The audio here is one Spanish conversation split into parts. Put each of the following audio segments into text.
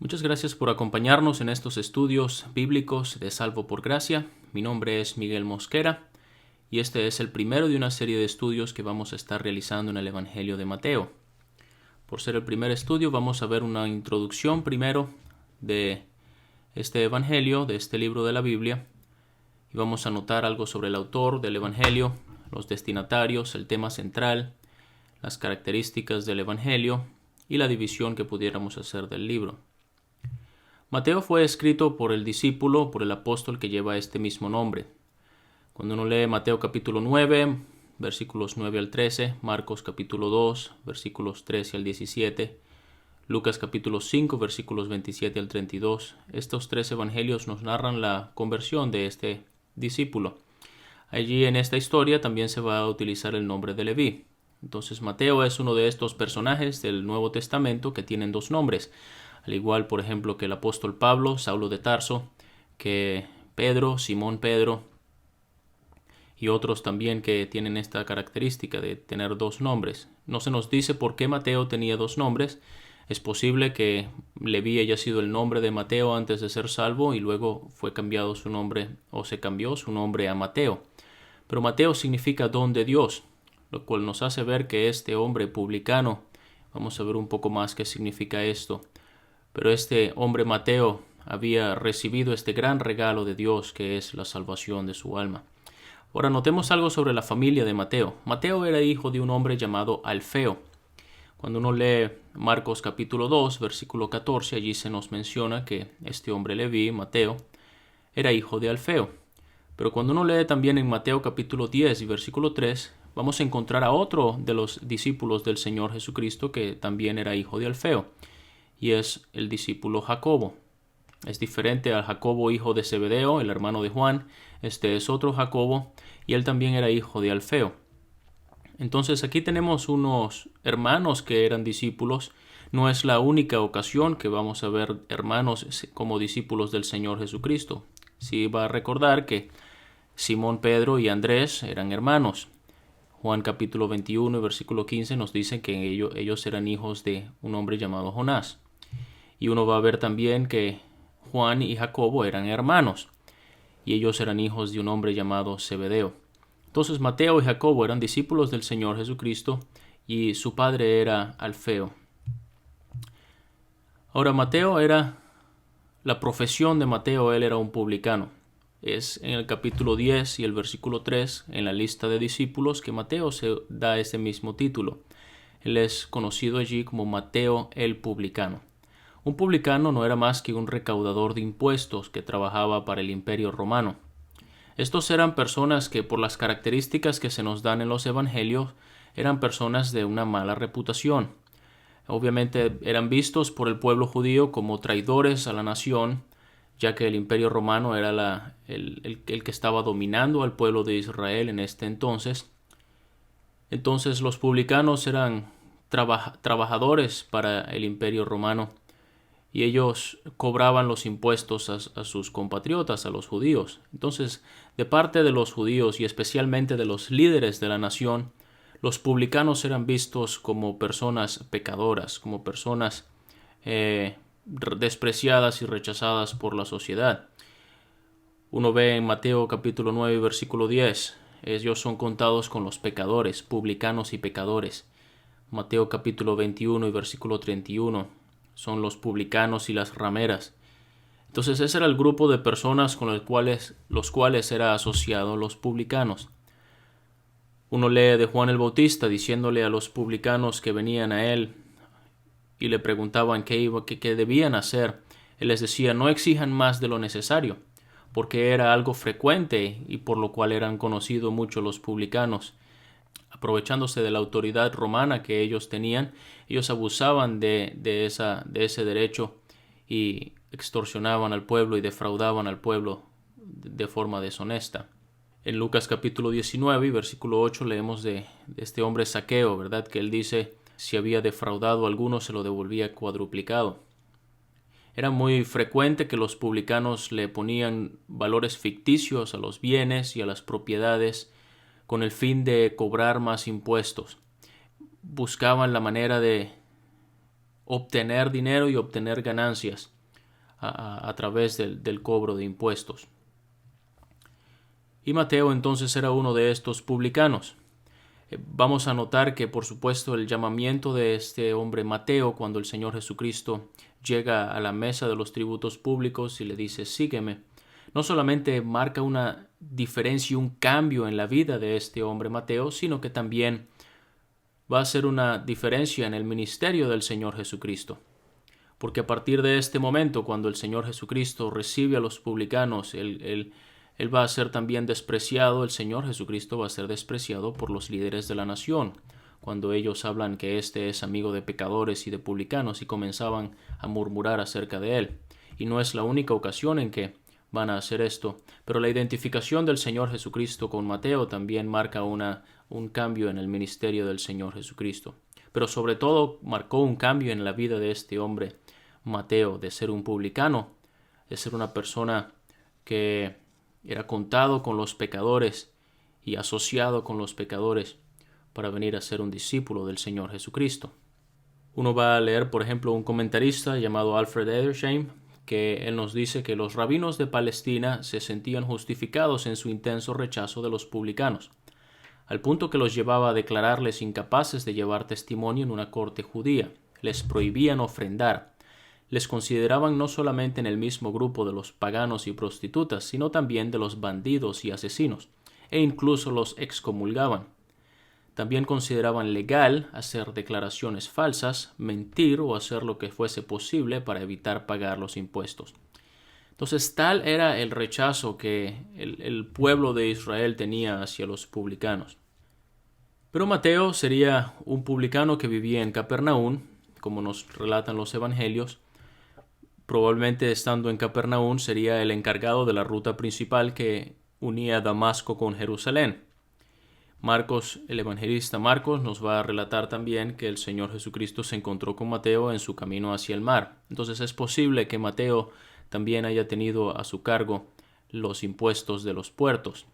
Muchas gracias por acompañarnos en estos estudios bíblicos de Salvo por Gracia. Mi nombre es Miguel Mosquera y este es el primero de una serie de estudios que vamos a estar realizando en el Evangelio de Mateo. Por ser el primer estudio, vamos a ver una introducción primero de este Evangelio, de este libro de la Biblia, y vamos a notar algo sobre el autor del Evangelio, los destinatarios, el tema central, las características del Evangelio y la división que pudiéramos hacer del libro. Mateo fue escrito por el discípulo, por el apóstol que lleva este mismo nombre. Cuando uno lee Mateo capítulo 9, versículos 9 al 13, Marcos capítulo 2, versículos 13 al 17, Lucas capítulo 5, versículos 27 al 32, estos tres evangelios nos narran la conversión de este discípulo. Allí en esta historia también se va a utilizar el nombre de Leví. Entonces Mateo es uno de estos personajes del Nuevo Testamento que tienen dos nombres. Al igual, por ejemplo, que el apóstol Pablo, Saulo de Tarso, que Pedro, Simón Pedro, y otros también que tienen esta característica de tener dos nombres. No se nos dice por qué Mateo tenía dos nombres. Es posible que Leví haya sido el nombre de Mateo antes de ser salvo y luego fue cambiado su nombre o se cambió su nombre a Mateo. Pero Mateo significa don de Dios, lo cual nos hace ver que este hombre publicano, vamos a ver un poco más qué significa esto, pero este hombre Mateo había recibido este gran regalo de Dios que es la salvación de su alma. Ahora notemos algo sobre la familia de Mateo. Mateo era hijo de un hombre llamado Alfeo. Cuando uno lee Marcos capítulo 2, versículo 14, allí se nos menciona que este hombre Leví, Mateo, era hijo de Alfeo. Pero cuando uno lee también en Mateo capítulo 10 y versículo 3, vamos a encontrar a otro de los discípulos del Señor Jesucristo que también era hijo de Alfeo, y es el discípulo Jacobo. Es diferente al Jacobo hijo de Zebedeo, el hermano de Juan. Este es otro Jacobo, y él también era hijo de Alfeo. Entonces aquí tenemos unos hermanos que eran discípulos. No es la única ocasión que vamos a ver hermanos como discípulos del Señor Jesucristo. Sí va a recordar que Simón Pedro y Andrés eran hermanos. Juan capítulo 21 versículo 15 nos dice que ellos eran hijos de un hombre llamado Jonás. Y uno va a ver también que Juan y Jacobo eran hermanos, y ellos eran hijos de un hombre llamado Zebedeo. Entonces Mateo y Jacobo eran discípulos del Señor Jesucristo, y su padre era Alfeo. Ahora la profesión de Mateo, él era un publicano. Es en el capítulo 10 y el versículo 3, en la lista de discípulos, que Mateo se da ese mismo título. Él es conocido allí como Mateo el publicano. Un publicano no era más que un recaudador de impuestos que trabajaba para el Imperio Romano. Estos eran personas que, por las características que se nos dan en los evangelios, eran personas de una mala reputación. Obviamente eran vistos por el pueblo judío como traidores a la nación, ya que el Imperio Romano era el que estaba dominando al pueblo de Israel en este entonces. Entonces los publicanos eran trabajadores para el Imperio Romano, y ellos cobraban los impuestos a sus compatriotas, a los judíos. Entonces, de parte de los judíos y especialmente de los líderes de la nación, los publicanos eran vistos como personas pecadoras, como personas despreciadas y rechazadas por la sociedad. Uno ve en Mateo capítulo 9, versículo 10, ellos son contados con los pecadores, publicanos y pecadores. Mateo capítulo 21 y versículo 31, son los publicanos y las rameras. Entonces ese era el grupo de personas con los cuales era asociado los publicanos. Uno lee de Juan el Bautista diciéndole a los publicanos que venían a él y le preguntaban qué debían hacer. Él les decía: no exijan más de lo necesario, porque era algo frecuente y por lo cual eran conocidos mucho los publicanos. Aprovechándose de la autoridad romana que ellos tenían, ellos abusaban de ese derecho y extorsionaban al pueblo y defraudaban al pueblo de forma deshonesta. En Lucas capítulo 19 y versículo 8 leemos de este hombre Zaqueo, ¿verdad? Que él dice: si había defraudado a alguno, se lo devolvía cuadruplicado. Era muy frecuente que los publicanos le ponían valores ficticios a los bienes y a las propiedades con el fin de cobrar más impuestos. Buscaban la manera de obtener dinero y obtener ganancias. a través del cobro de impuestos. Y Mateo entonces era uno de estos publicanos. Vamos a notar que, por supuesto, el llamamiento de este hombre Mateo, cuando el Señor Jesucristo llega a la mesa de los tributos públicos y le dice, sígueme, no solamente marca una diferencia y un cambio en la vida de este hombre Mateo, sino que también va a ser una diferencia en el ministerio del Señor Jesucristo. Porque a partir de este momento, cuando el Señor Jesucristo recibe a los publicanos, Él va a ser también despreciado, el Señor Jesucristo va a ser despreciado por los líderes de la nación, cuando ellos hablan que este es amigo de pecadores y de publicanos y comenzaban a murmurar acerca de Él. Y no es la única ocasión en que van a hacer esto, pero la identificación del Señor Jesucristo con Mateo también marca un cambio en el ministerio del Señor Jesucristo. Pero sobre todo marcó un cambio en la vida de este hombre Mateo, de ser un publicano, de ser una persona que era contado con los pecadores y asociado con los pecadores para venir a ser un discípulo del Señor Jesucristo. Uno va a leer, por ejemplo, un comentarista llamado Alfred Edersheim, que él nos dice que los rabinos de Palestina se sentían justificados en su intenso rechazo de los publicanos, al punto que los llevaba a declararles incapaces de llevar testimonio en una corte judía. Les prohibían ofrendar. Les consideraban no solamente en el mismo grupo de los paganos y prostitutas, sino también de los bandidos y asesinos, e incluso los excomulgaban. También consideraban legal hacer declaraciones falsas, mentir o hacer lo que fuese posible para evitar pagar los impuestos. Entonces, tal era el rechazo que el pueblo de Israel tenía hacia los publicanos. Pero Mateo sería un publicano que vivía en Capernaum, como nos relatan los evangelios. Probablemente estando en Capernaum sería el encargado de la ruta principal que unía Damasco con Jerusalén. Marcos, el evangelista Marcos, nos va a relatar también que el Señor Jesucristo se encontró con Mateo en su camino hacia el mar. Entonces es posible que Mateo también haya tenido a su cargo los impuestos de los puertos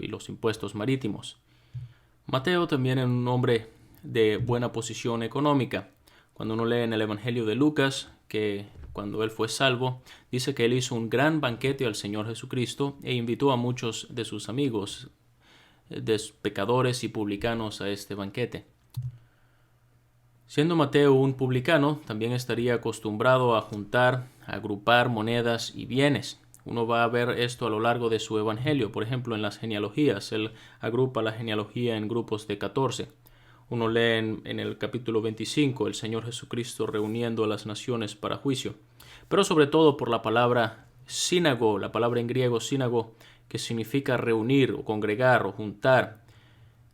y los impuestos marítimos. Mateo también era un hombre de buena posición económica. Cuando uno lee en el Evangelio de Lucas que cuando él fue salvo, dice que él hizo un gran banquete al Señor Jesucristo e invitó a muchos de sus amigos, de pecadores y publicanos, a este banquete. Siendo Mateo un publicano, también estaría acostumbrado a juntar, a agrupar monedas y bienes. Uno va a ver esto a lo largo de su evangelio. Por ejemplo, en las genealogías, él agrupa la genealogía en grupos de 14. Uno lee en el capítulo 25 el Señor Jesucristo reuniendo a las naciones para juicio. Pero sobre todo por la palabra sínago, la palabra en griego sínago, que significa reunir o congregar o juntar.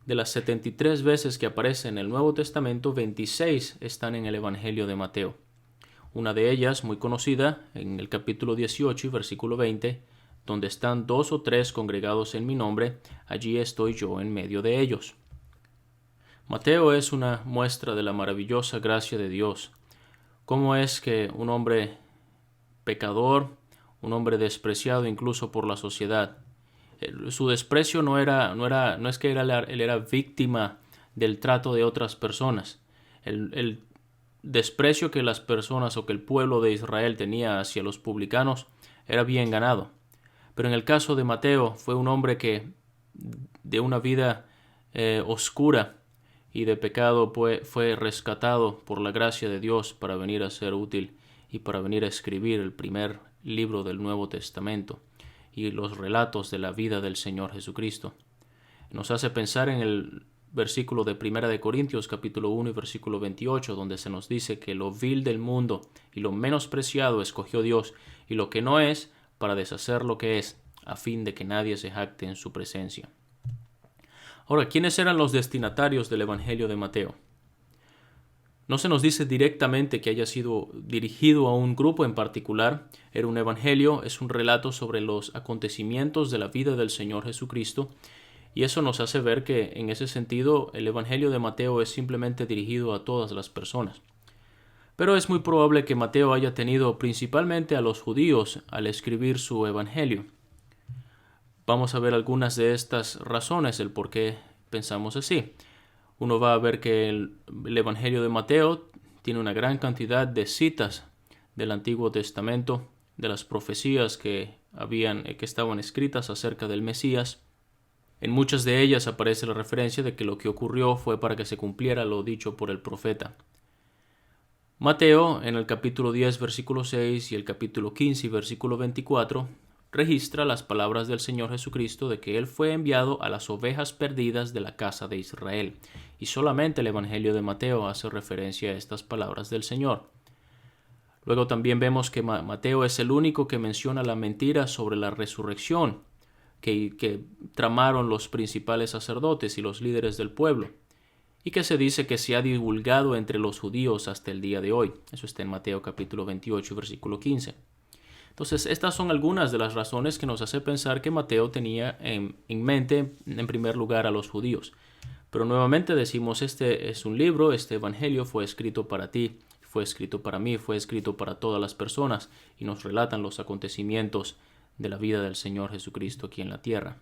De las 73 veces que aparece en el Nuevo Testamento, 26 están en el Evangelio de Mateo. Una de ellas, muy conocida, en el capítulo 18 y versículo 20, donde están 2 o 3 congregados en mi nombre, allí estoy yo en medio de ellos. Mateo es una muestra de la maravillosa gracia de Dios. Cómo es que un hombre pecador, un hombre despreciado incluso por la sociedad, su desprecio no es que él era víctima del trato de otras personas. El desprecio que las personas o que el pueblo de Israel tenía hacia los publicanos era bien ganado. Pero en el caso de Mateo fue un hombre que de una vida oscura y de pecado fue rescatado por la gracia de Dios para venir a ser útil y para venir a escribir el primer libro del Nuevo Testamento y los relatos de la vida del Señor Jesucristo. Nos hace pensar en el versículo de 1 de Corintios capítulo 1 y versículo 28, donde se nos dice que lo vil del mundo y lo menospreciado escogió Dios, y lo que no es, para deshacer lo que es, a fin de que nadie se jacte en su presencia. Ahora, ¿quiénes eran los destinatarios del Evangelio de Mateo? No se nos dice directamente que haya sido dirigido a un grupo en particular. Era un evangelio, es un relato sobre los acontecimientos de la vida del Señor Jesucristo, y eso nos hace ver que en ese sentido el evangelio de Mateo es simplemente dirigido a todas las personas. Pero es muy probable que Mateo haya tenido principalmente a los judíos al escribir su evangelio. Vamos a ver algunas de estas razones, el por qué pensamos así. Uno va a ver que el Evangelio de Mateo tiene una gran cantidad de citas del Antiguo Testamento, de las profecías que estaban escritas acerca del Mesías. En muchas de ellas aparece la referencia de que lo que ocurrió fue para que se cumpliera lo dicho por el profeta. Mateo, en el capítulo 10, versículo 6 y el capítulo 15, versículo 24, registra las palabras del Señor Jesucristo de que Él fue enviado a las ovejas perdidas de la casa de Israel. Y solamente el Evangelio de Mateo hace referencia a estas palabras del Señor. Luego también vemos que Mateo es el único que menciona la mentira sobre la resurrección que tramaron los principales sacerdotes y los líderes del pueblo, y que se dice que se ha divulgado entre los judíos hasta el día de hoy. Eso está en Mateo capítulo 28, versículo 15. Entonces, estas son algunas de las razones que nos hace pensar que Mateo tenía en mente, en primer lugar, a los judíos. Pero nuevamente decimos, este es un libro, este evangelio fue escrito para ti, fue escrito para mí, fue escrito para todas las personas, y nos relatan los acontecimientos de la vida del Señor Jesucristo aquí en la tierra.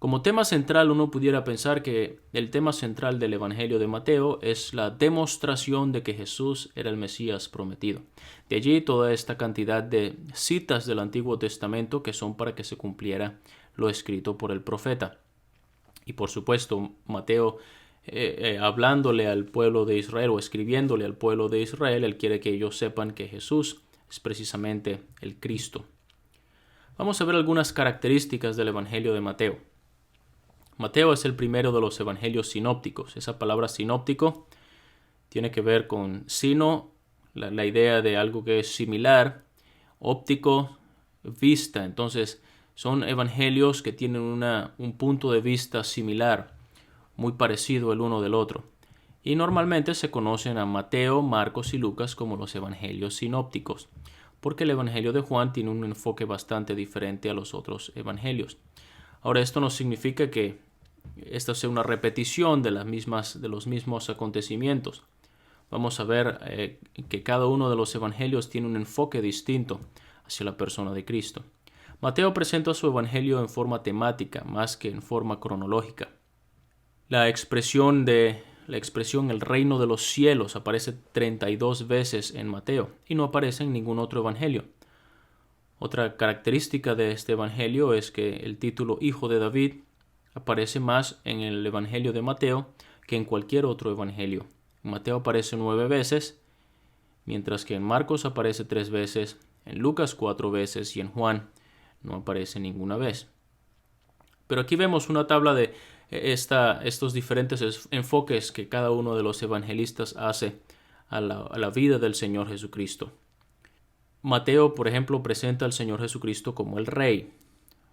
Como tema central, uno pudiera pensar que el tema central del Evangelio de Mateo es la demostración de que Jesús era el Mesías prometido. De allí toda esta cantidad de citas del Antiguo Testamento que son para que se cumpliera lo escrito por el profeta. Y por supuesto, Mateo, hablándole al pueblo de Israel o escribiéndole al pueblo de Israel, él quiere que ellos sepan que Jesús es precisamente el Cristo. Vamos a ver algunas características del Evangelio de Mateo. Mateo es el primero de los evangelios sinópticos. Esa palabra sinóptico tiene que ver con sino, la idea de algo que es similar, óptico, vista. Entonces, son evangelios que tienen un punto de vista similar, muy parecido el uno del otro. Y normalmente se conocen a Mateo, Marcos y Lucas como los evangelios sinópticos, porque el evangelio de Juan tiene un enfoque bastante diferente a los otros evangelios. Ahora, esto no significa que esta sea una repetición de los mismos acontecimientos. Vamos a ver que cada uno de los evangelios tiene un enfoque distinto hacia la persona de Cristo. Mateo presenta su evangelio en forma temática más que en forma cronológica. La expresión el reino de los cielos aparece 32 veces en Mateo y no aparece en ningún otro evangelio. Otra característica de este evangelio es que el título Hijo de David aparece más en el evangelio de Mateo que en cualquier otro evangelio. En Mateo aparece 9 veces, mientras que en Marcos aparece 3 veces, en Lucas 4 veces y en Juan no aparece ninguna vez. Pero aquí vemos una tabla de estos diferentes enfoques que cada uno de los evangelistas hace a la vida del Señor Jesucristo. Mateo, por ejemplo, presenta al Señor Jesucristo como el Rey.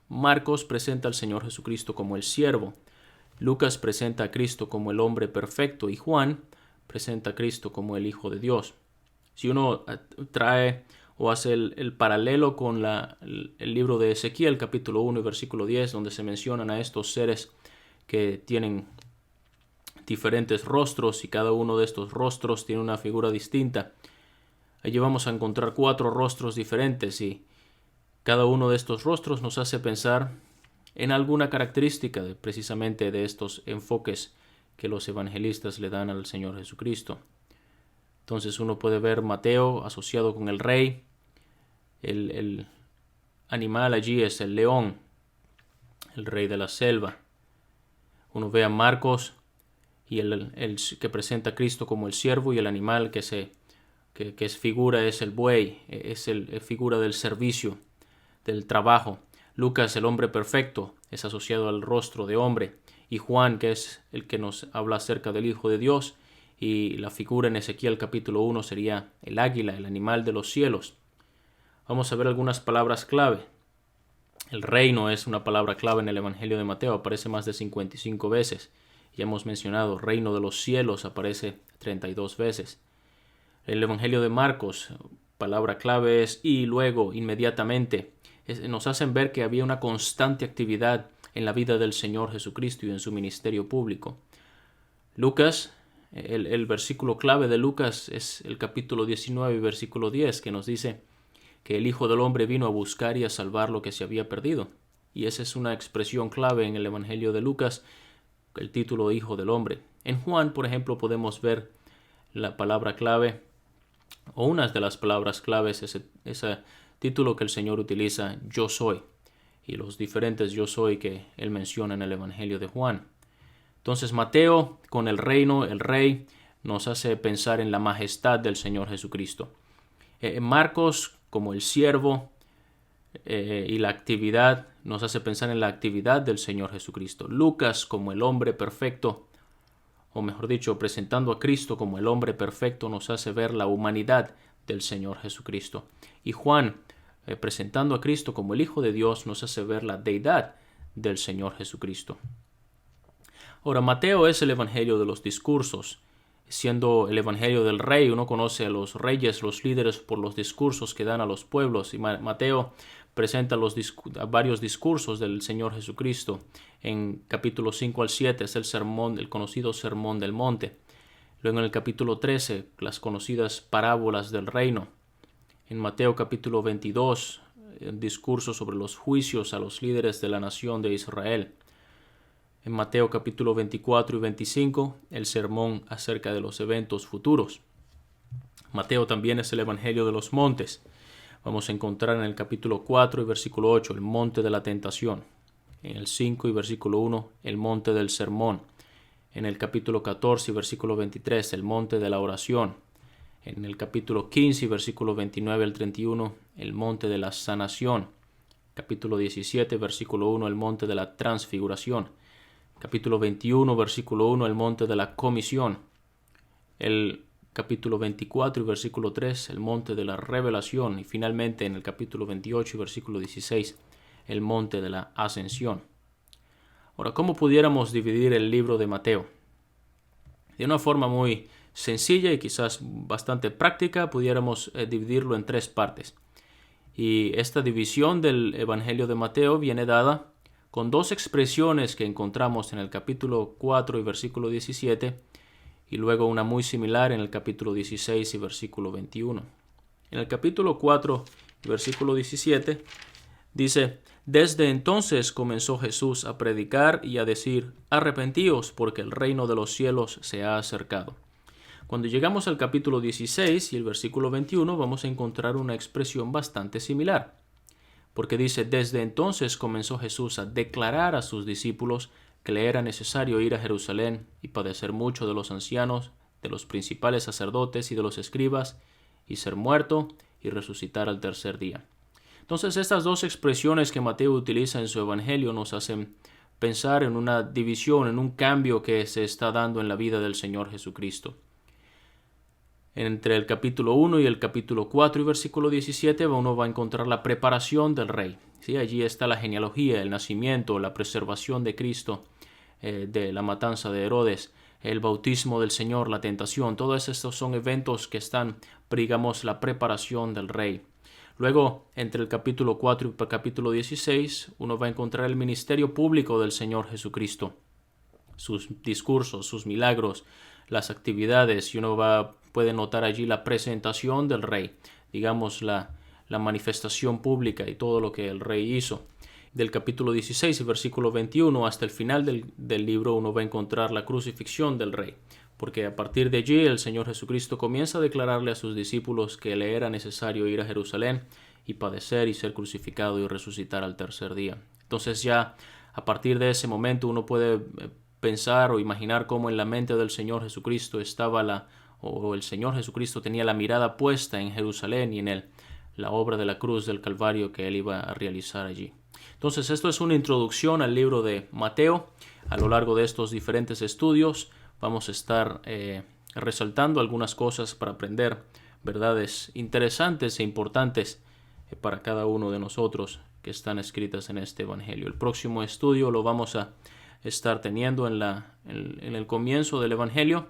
Marcos presenta al Señor Jesucristo como el siervo. Lucas presenta a Cristo como el hombre perfecto y Juan presenta a Cristo como el Hijo de Dios. Si uno trae o hace el paralelo con el libro de Ezequiel, capítulo 1 y versículo 10, donde se mencionan a estos seres que tienen diferentes rostros y cada uno de estos rostros tiene una figura distinta. Allí vamos a encontrar 4 rostros diferentes y cada uno de estos rostros nos hace pensar en alguna característica precisamente de estos enfoques que los evangelistas le dan al Señor Jesucristo. Entonces uno puede ver Mateo asociado con el rey. El animal allí es el león, el rey de la selva. Uno ve a Marcos y el que presenta a Cristo como el siervo y el animal que es figura es el buey, es figura del servicio, del trabajo. Lucas, el hombre perfecto, es asociado al rostro de hombre. Y Juan, que es el que nos habla acerca del Hijo de Dios. Y la figura en Ezequiel capítulo 1 sería el águila, el animal de los cielos. Vamos a ver algunas palabras clave. El reino es una palabra clave en el Evangelio de Mateo, aparece más de 55 veces. Ya hemos mencionado, reino de los cielos aparece 32 veces. El Evangelio de Marcos, palabra clave es y luego, inmediatamente. Nos hacen ver que había una constante actividad en la vida del Señor Jesucristo y en su ministerio público. Lucas, el versículo clave de Lucas es el capítulo 19, versículo 10, que nos dice que el Hijo del Hombre vino a buscar y a salvar lo que se había perdido. Y esa es una expresión clave en el Evangelio de Lucas, el título Hijo del Hombre. En Juan, por ejemplo, podemos ver la palabra clave, o una de las palabras claves, esa título que el Señor utiliza, yo soy, y los diferentes yo soy que él menciona en el Evangelio de Juan. Entonces Mateo, con el reino, el rey, nos hace pensar en la majestad del Señor Jesucristo. Marcos, como el siervo, y la actividad, nos hace pensar en la actividad del Señor Jesucristo. Lucas, como el hombre perfecto, o mejor dicho, presentando a Cristo como el hombre perfecto, nos hace ver la humanidad del Señor Jesucristo. Y Juan, presentando a Cristo como el Hijo de Dios, nos hace ver la deidad del Señor Jesucristo. Ahora, Mateo es el evangelio de los discursos. Siendo el evangelio del rey, uno conoce a los reyes, los líderes, por los discursos que dan a los pueblos. Y Mateo presenta varios discursos del Señor Jesucristo. En capítulo 5 al 7 es el sermón, el conocido Sermón del Monte. Luego en el capítulo 13, las conocidas parábolas del reino. En Mateo capítulo 22, el discurso sobre los juicios a los líderes de la nación de Israel. En Mateo capítulo 24 y 25, el sermón acerca de los eventos futuros. Mateo también es el evangelio de los montes. Vamos a encontrar en el capítulo 4 y versículo 8 el monte de la tentación. En el 5 y versículo 1 el monte del sermón. En el capítulo 14 y versículo 23 el monte de la oración. En el capítulo 15 y versículo 29 al 31 el monte de la sanación. Capítulo 17 versículo 1 el monte de la transfiguración. Capítulo 21, versículo 1, el monte de la comisión. El capítulo 24 y versículo 3, el monte de la revelación. Y finalmente en el capítulo 28 y versículo 16, el monte de la ascensión. Ahora, ¿cómo pudiéramos dividir el libro de Mateo? De una forma muy sencilla y quizás bastante práctica, pudiéramos dividirlo en 3 partes. Y esta división del Evangelio de Mateo viene dada con 2 expresiones que encontramos en el capítulo 4 y versículo 17 y luego una muy similar en el capítulo 16 y versículo 21. En el capítulo 4 y versículo 17 dice: desde entonces comenzó Jesús a predicar y a decir: arrepentíos, porque el reino de los cielos se ha acercado. Cuando llegamos al capítulo 16 y el versículo 21 vamos a encontrar una expresión bastante similar. Porque dice: desde entonces comenzó Jesús a declarar a sus discípulos que le era necesario ir a Jerusalén y padecer mucho de los ancianos, de los principales sacerdotes y de los escribas, y ser muerto y resucitar al tercer día. Entonces estas 2 expresiones que Mateo utiliza en su evangelio nos hacen pensar en una división, en un cambio que se está dando en la vida del Señor Jesucristo. Entre el capítulo 1 y el capítulo 4 y versículo 17 uno va a encontrar la preparación del rey. ¿Sí? Allí está la genealogía, el nacimiento, la preservación de Cristo, de la matanza de Herodes, el bautismo del Señor, la tentación. Todos estos son eventos que están, digamos, la preparación del rey. Luego, entre el capítulo 4 y el capítulo 16, uno va a encontrar el ministerio público del Señor Jesucristo, sus discursos, sus milagros, las actividades, y uno puede notar allí la presentación del rey, digamos la manifestación pública y todo lo que el rey hizo. Del capítulo 16 y versículo 21 hasta el final del libro uno va a encontrar la crucifixión del rey, porque a partir de allí el Señor Jesucristo comienza a declararle a sus discípulos que le era necesario ir a Jerusalén y padecer y ser crucificado y resucitar al tercer día. Entonces ya a partir de ese momento uno puede pensar o imaginar cómo en la mente del Señor Jesucristo estaba el Señor Jesucristo tenía la mirada puesta en Jerusalén y en la obra de la cruz del Calvario que él iba a realizar allí. Entonces esto es una introducción al libro de Mateo. A lo largo de estos diferentes estudios vamos a estar resaltando algunas cosas para aprender verdades interesantes e importantes para cada uno de nosotros que están escritas en este evangelio. El próximo estudio lo vamos a estar teniendo en el comienzo del evangelio,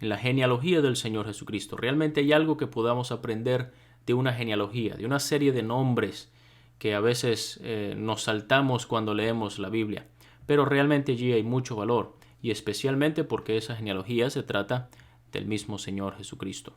en la genealogía del Señor Jesucristo. Realmente hay algo que podamos aprender de una genealogía, de una serie de nombres que a veces nos saltamos cuando leemos la Biblia, pero realmente allí hay mucho valor, y especialmente porque esa genealogía se trata del mismo Señor Jesucristo.